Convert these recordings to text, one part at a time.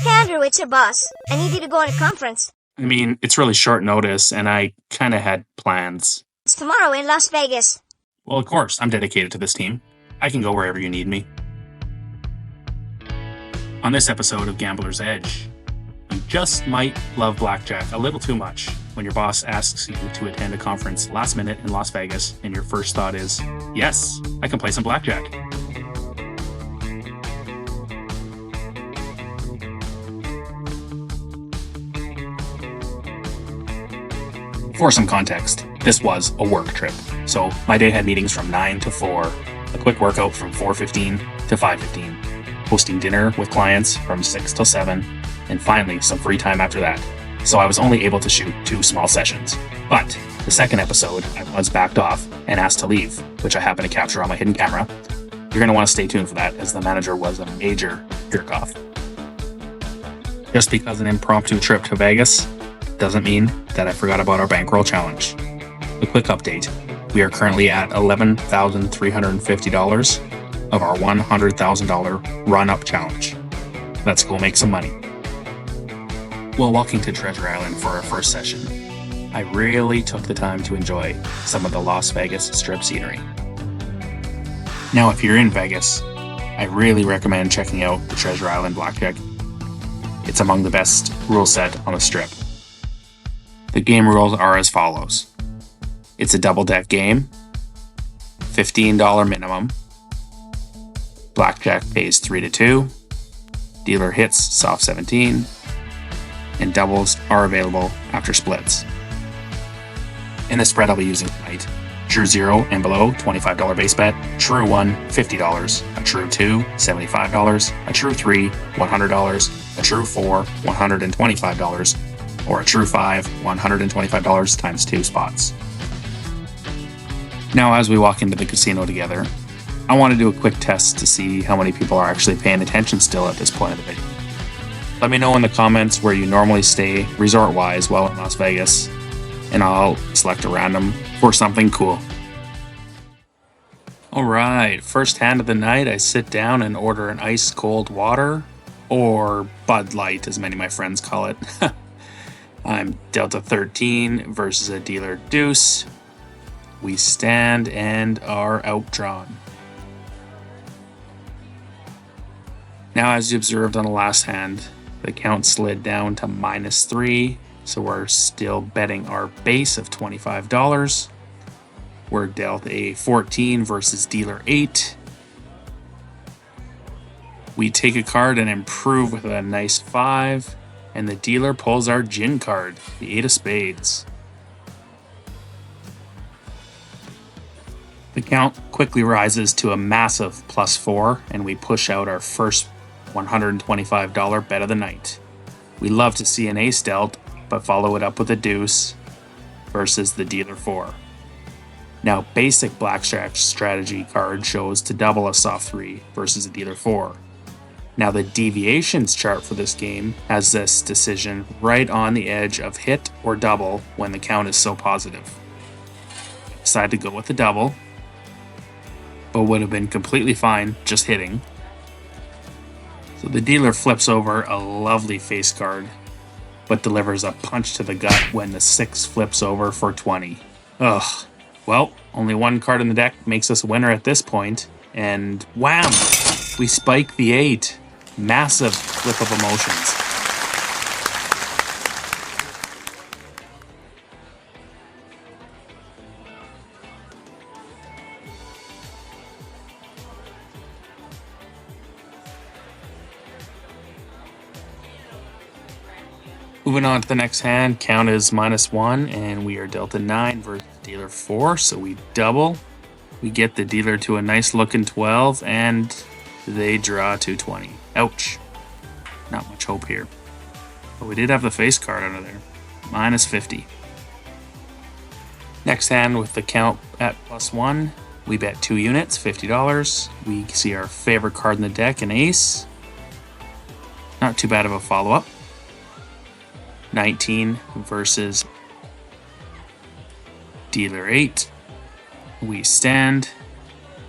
Hey Andrew, it's your boss. I need you to go on a conference. I mean, it's really short notice, and I kind of had plans. It's tomorrow in Las Vegas. Well, of course, I'm dedicated to this team. I can go wherever you need me. On this episode of Gambler's Edge, you just might love Blackjack a little too much when your boss asks you to attend a conference last minute in Las Vegas, and your first thought is, yes, I can play some Blackjack. For some context, this was a work trip. So my day had meetings from 9 to 4, a quick workout from 4:15 to 5:15, hosting dinner with clients from 6 till 7, and finally some free time after that. So I was only able to shoot 2 small sessions. But the second episode, I was backed off and asked to leave, which I happened to capture on my hidden camera. You're going to want to stay tuned for that, as the manager was a major jerk-off. Just because an impromptu trip to Vegas doesn't mean that I forgot about our bankroll challenge. A quick update. We are currently at $11,350 of our $100,000 run-up challenge. Let's go make some money. While walking to Treasure Island for our first session, I really took the time to enjoy some of the Las Vegas Strip scenery. Now, if you're in Vegas, I really recommend checking out the Treasure Island Blackjack. It's among the best rule set on the Strip. The game rules are as follows. It's a double-deck game, $15 minimum. Blackjack pays 3 to 2. Dealer hits soft 17. And doubles are available after splits. In the spread I'll be using tonight, True 0 and below, $25 base bet. True 1, $50. A True 2, $75. A True 3, $100. A True 4, $125. Or a True 5, $125 times 2 spots. Now, as we walk into the casino together, I want to do a quick test to see how many people are actually paying attention still at this point of the video. Let me know in the comments where you normally stay resort-wise while in Las Vegas, and I'll select a random for something cool. Alright, first hand of the night, I sit down and order an ice cold water, or Bud Light as many of my friends call it. I'm Delta 13 versus a dealer deuce. We stand and are outdrawn. Now, as you observed on the last hand, the count slid down to -3, so we're still betting our base of $25. We're dealt a 14 versus dealer 8. We take a card and improve with a nice 5. And the dealer pulls our gin card, the 8 of spades. The count quickly rises to a massive +4, and we push out our first $125 bet of the night. We love to see an ace dealt, but follow it up with a deuce versus the dealer 4. Now, basic blackjack strategy card shows to double a soft 3 versus a dealer 4. Now, the deviations chart for this game has this decision right on the edge of hit or double when the count is so positive. I decided to go with the double, but would have been completely fine just hitting. So the dealer flips over a lovely face card, but delivers a punch to the gut when the 6 flips over for 20. Ugh. Well, only one card in the deck makes us winner at this point, and wham! We spike the 8. Massive flip of emotions. Moving on to the next hand, count is -1, and we are dealt a 9 versus dealer 4, so we double. We get the dealer to a nice looking 12, and they draw to 20. Ouch. Not much hope here. But we did have the face card under there. -50. Next hand with the count at +1, we bet 2 units, $50. We see our favorite card in the deck, an ace. Not too bad of a follow-up. 19 versus dealer 8. We stand.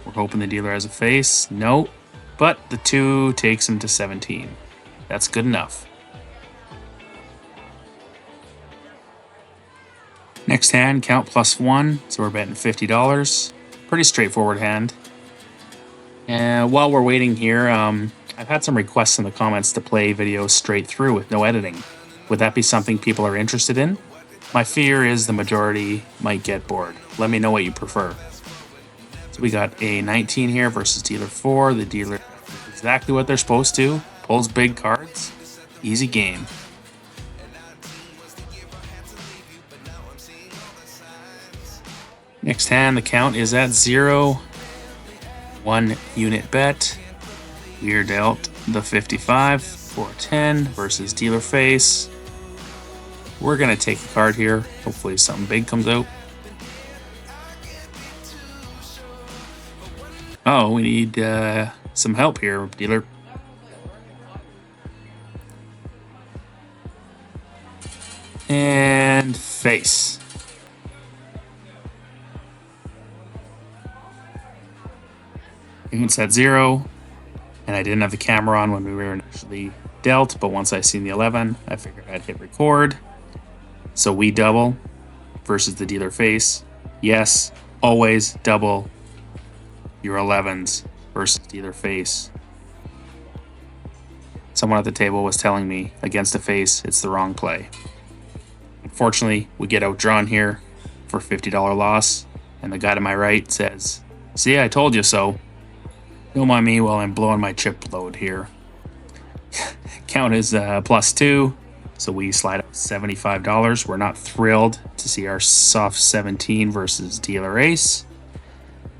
We're hoping the dealer has a face. No. But the 2 takes him to 17. That's good enough. Next hand, count +1, so we're betting $50. Pretty straightforward hand. And while we're waiting here, I've had some requests in the comments to play videos straight through with no editing. Would that be something people are interested in? My fear is the majority might get bored. Let me know what you prefer. So we got a 19 here versus dealer 4. The dealer does exactly what they're supposed to. Pulls big cards. Easy game. Next hand, the count is at 0. 1 unit bet. We are dealt the 55 for 10 versus dealer face. We're going to take a card here. Hopefully something big comes out. Oh, we need some help here, dealer. And face. It's at 0, and I didn't have the camera on when we were initially dealt, but once I seen the 11, I figured I'd hit record. So we double versus the dealer face. Yes, always double your 11s versus dealer face. Someone at the table was telling me against a face, it's the wrong play. Unfortunately, we get outdrawn here for $50 loss, and the guy to my right says, "See, I told you so." Don't mind me while I'm blowing my chip load here. Count is +2, so we slide up $75. We're not thrilled to see our soft 17 versus dealer ace.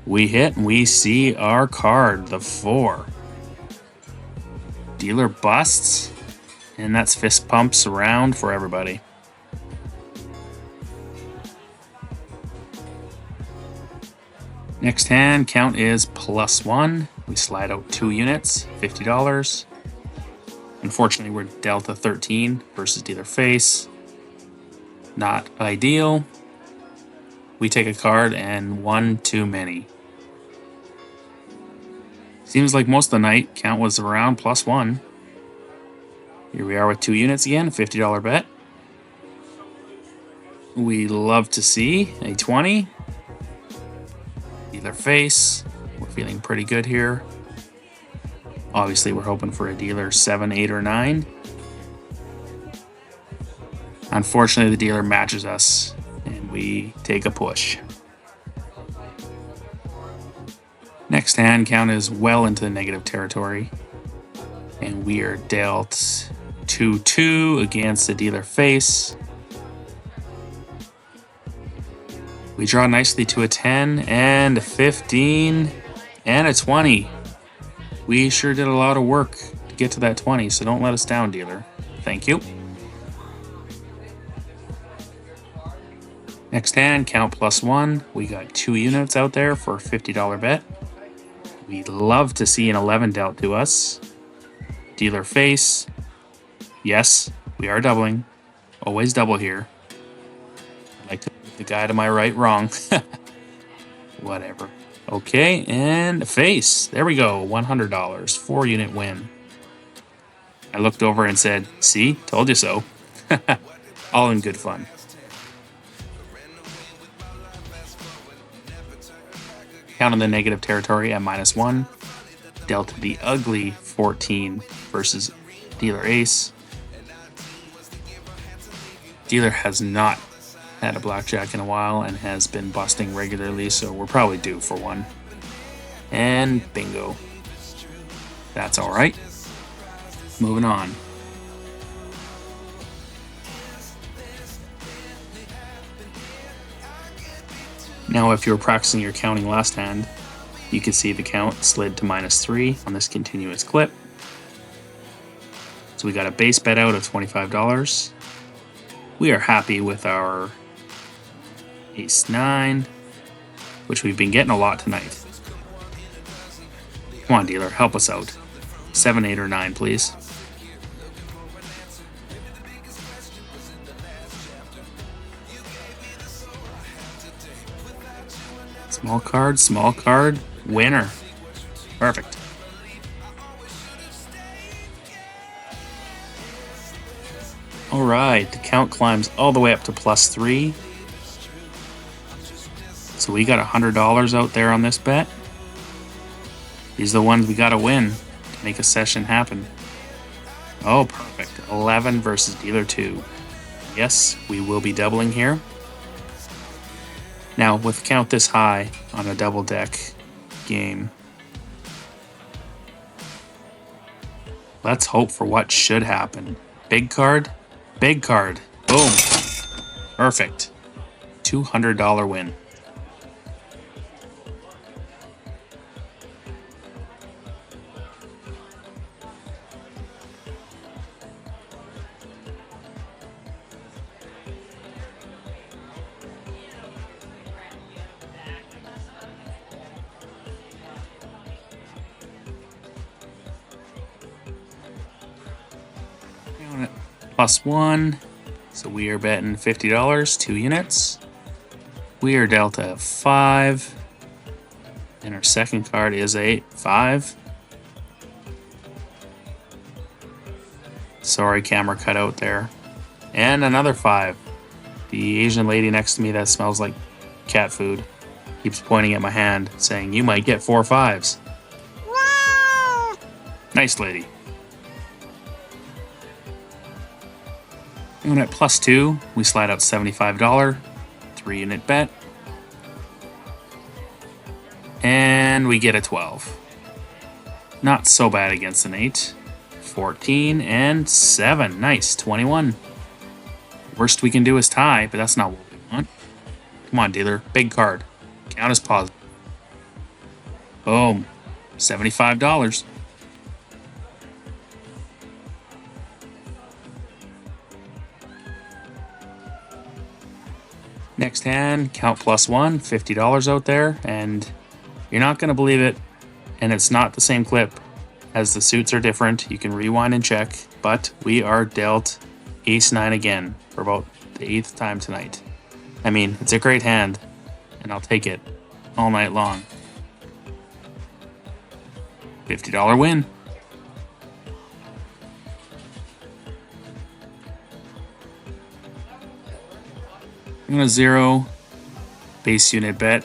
We hit and we see our card, the 4. Dealer busts, and that's fist pumps around for everybody. Next hand, count is +1. We slide out 2 units, $50. Unfortunately, we're dealt a 13 versus dealer face. Not ideal. We take a card and 1 too many. Seems like most of the night, count was around +1. Here we are with 2 units again, $50 bet. We love to see a 20. Dealer face. We're feeling pretty good here. Obviously, we're hoping for a dealer 7, 8, or 9. Unfortunately, the dealer matches us, and we take a push. Next hand, count is well into the negative territory, and we are dealt 2-2 against the dealer face. We draw nicely to a 10 and a 15 and a 20. We sure did a lot of work to get to that 20, so don't let us down, dealer. Thank you. Next hand, count +1. We got 2 units out there for a $50 bet. We'd love to see an 11 dealt to us. Dealer face. Yes, we are doubling. Always double here. I'd like to put the guy to my right wrong. Whatever. Okay, and face. There we go. $100. 4 unit win. I looked over and said, "See, told you so." All in good fun. Count in the negative territory at -1. Dealt the ugly 14 versus dealer ace. Dealer has not had a blackjack in a while and has been busting regularly, so we're probably due for one. And bingo. That's all right. Moving on. Now, if you were practicing your counting last hand, you can see the count slid to -3 on this continuous clip. So we got a base bet out of $25. We are happy with our ace-9, which we've been getting a lot tonight. Come on, dealer, help us out. 7, 8, or 9, please. Small card, winner. Perfect. Alright, the count climbs all the way up to +3. So we got $100 out there on this bet. These are the ones we gotta win to make a session happen. Oh, perfect. 11 versus dealer 2. Yes, we will be doubling here. Now, with count this high on a double deck game, let's hope for what should happen. Big card, big card. Boom. Perfect. $200 win. +1. So we are betting $50, 2 units. We are dealt a 5. And our second card is a 5. Sorry, camera cut out there. And another 5. The Asian lady next to me that smells like cat food keeps pointing at my hand, saying, "You might get 4 5s. Nice lady. And at +2, we slide out $75, 3 unit bet. And we get a 12. Not so bad against an 8. 14 and 7. Nice, 21. Worst we can do is tie, but that's not what we want. Come on, dealer. Big card. Count as positive. Boom. $75. Next hand, count +1, $50 out there, and you're not going to believe it, and it's not the same clip, as the suits are different. You can rewind and check, but we are dealt Ace-9 again for about the 8th time tonight. I mean, it's a great hand, and I'll take it all night long. $50 win. I'm gonna zero base unit bet.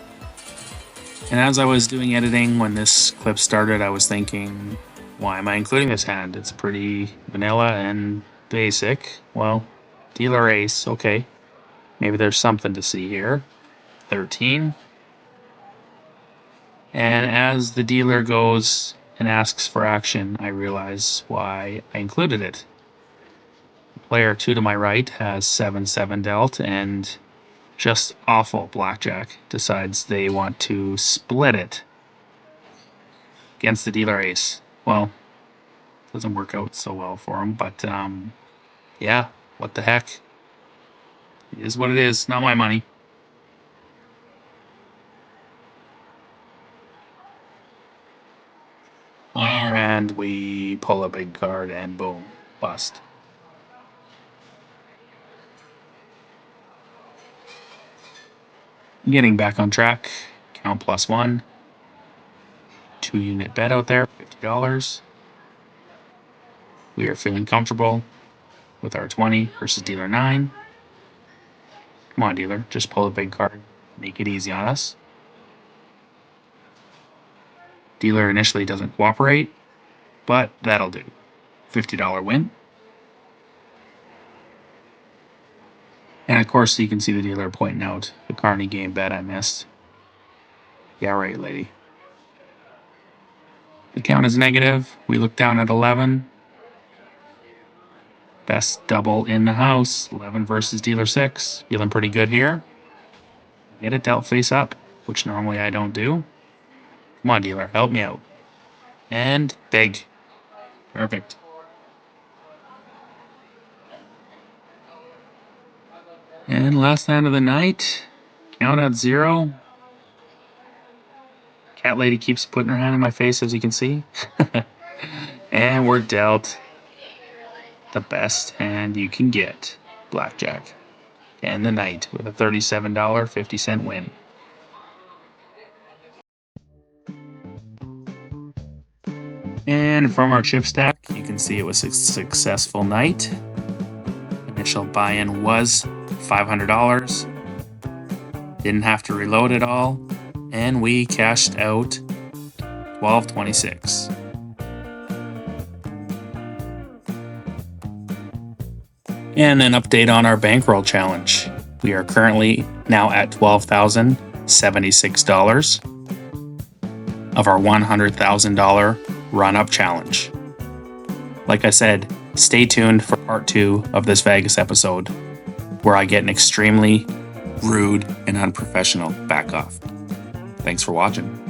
And as I was doing editing when this clip started, I was thinking, why am I including this hand? It's pretty vanilla and basic. Well, dealer ace, okay. Maybe there's something to see here. 13. And as the dealer goes and asks for action, I realize why I included it. Player 2 to my right has 7-7 dealt, and just awful Blackjack decides they want to split it against the dealer ace. Well, doesn't work out so well for him, but yeah, what the heck. It is what it is, not my money. And we pull a big card and boom, bust. Getting back on track, count +1. 2 unit bet out there, $50. We are feeling comfortable with our 20 versus dealer 9. Come on, dealer, just pull a big card. Make it easy on us. Dealer initially doesn't cooperate, but that'll do. $50 win. And of course, you can see the dealer pointing out the Carney game bet I missed. Yeah, right, lady. The count is negative. We look down at 11. Best double in the house. 11 versus dealer 6. Feeling pretty good here. Get it dealt face up, which normally I don't do. Come on, dealer, help me out. And big. Perfect. And last hand of the night. Count at 0. Cat lady keeps putting her hand in my face, as you can see. And we're dealt the best hand you can get. Blackjack. And the night with a $37.50 win. And from our chip stack, you can see it was a successful night. Finished initial buy-in was $500. Didn't have to reload it all, and we cashed out $12.26. And an update on our bankroll challenge. We are currently now at $12,076 of our $100,000 run-up challenge. Like I said, stay tuned for part 2 of this Vegas episode, where I get an extremely rude and unprofessional back off. Thanks for watching.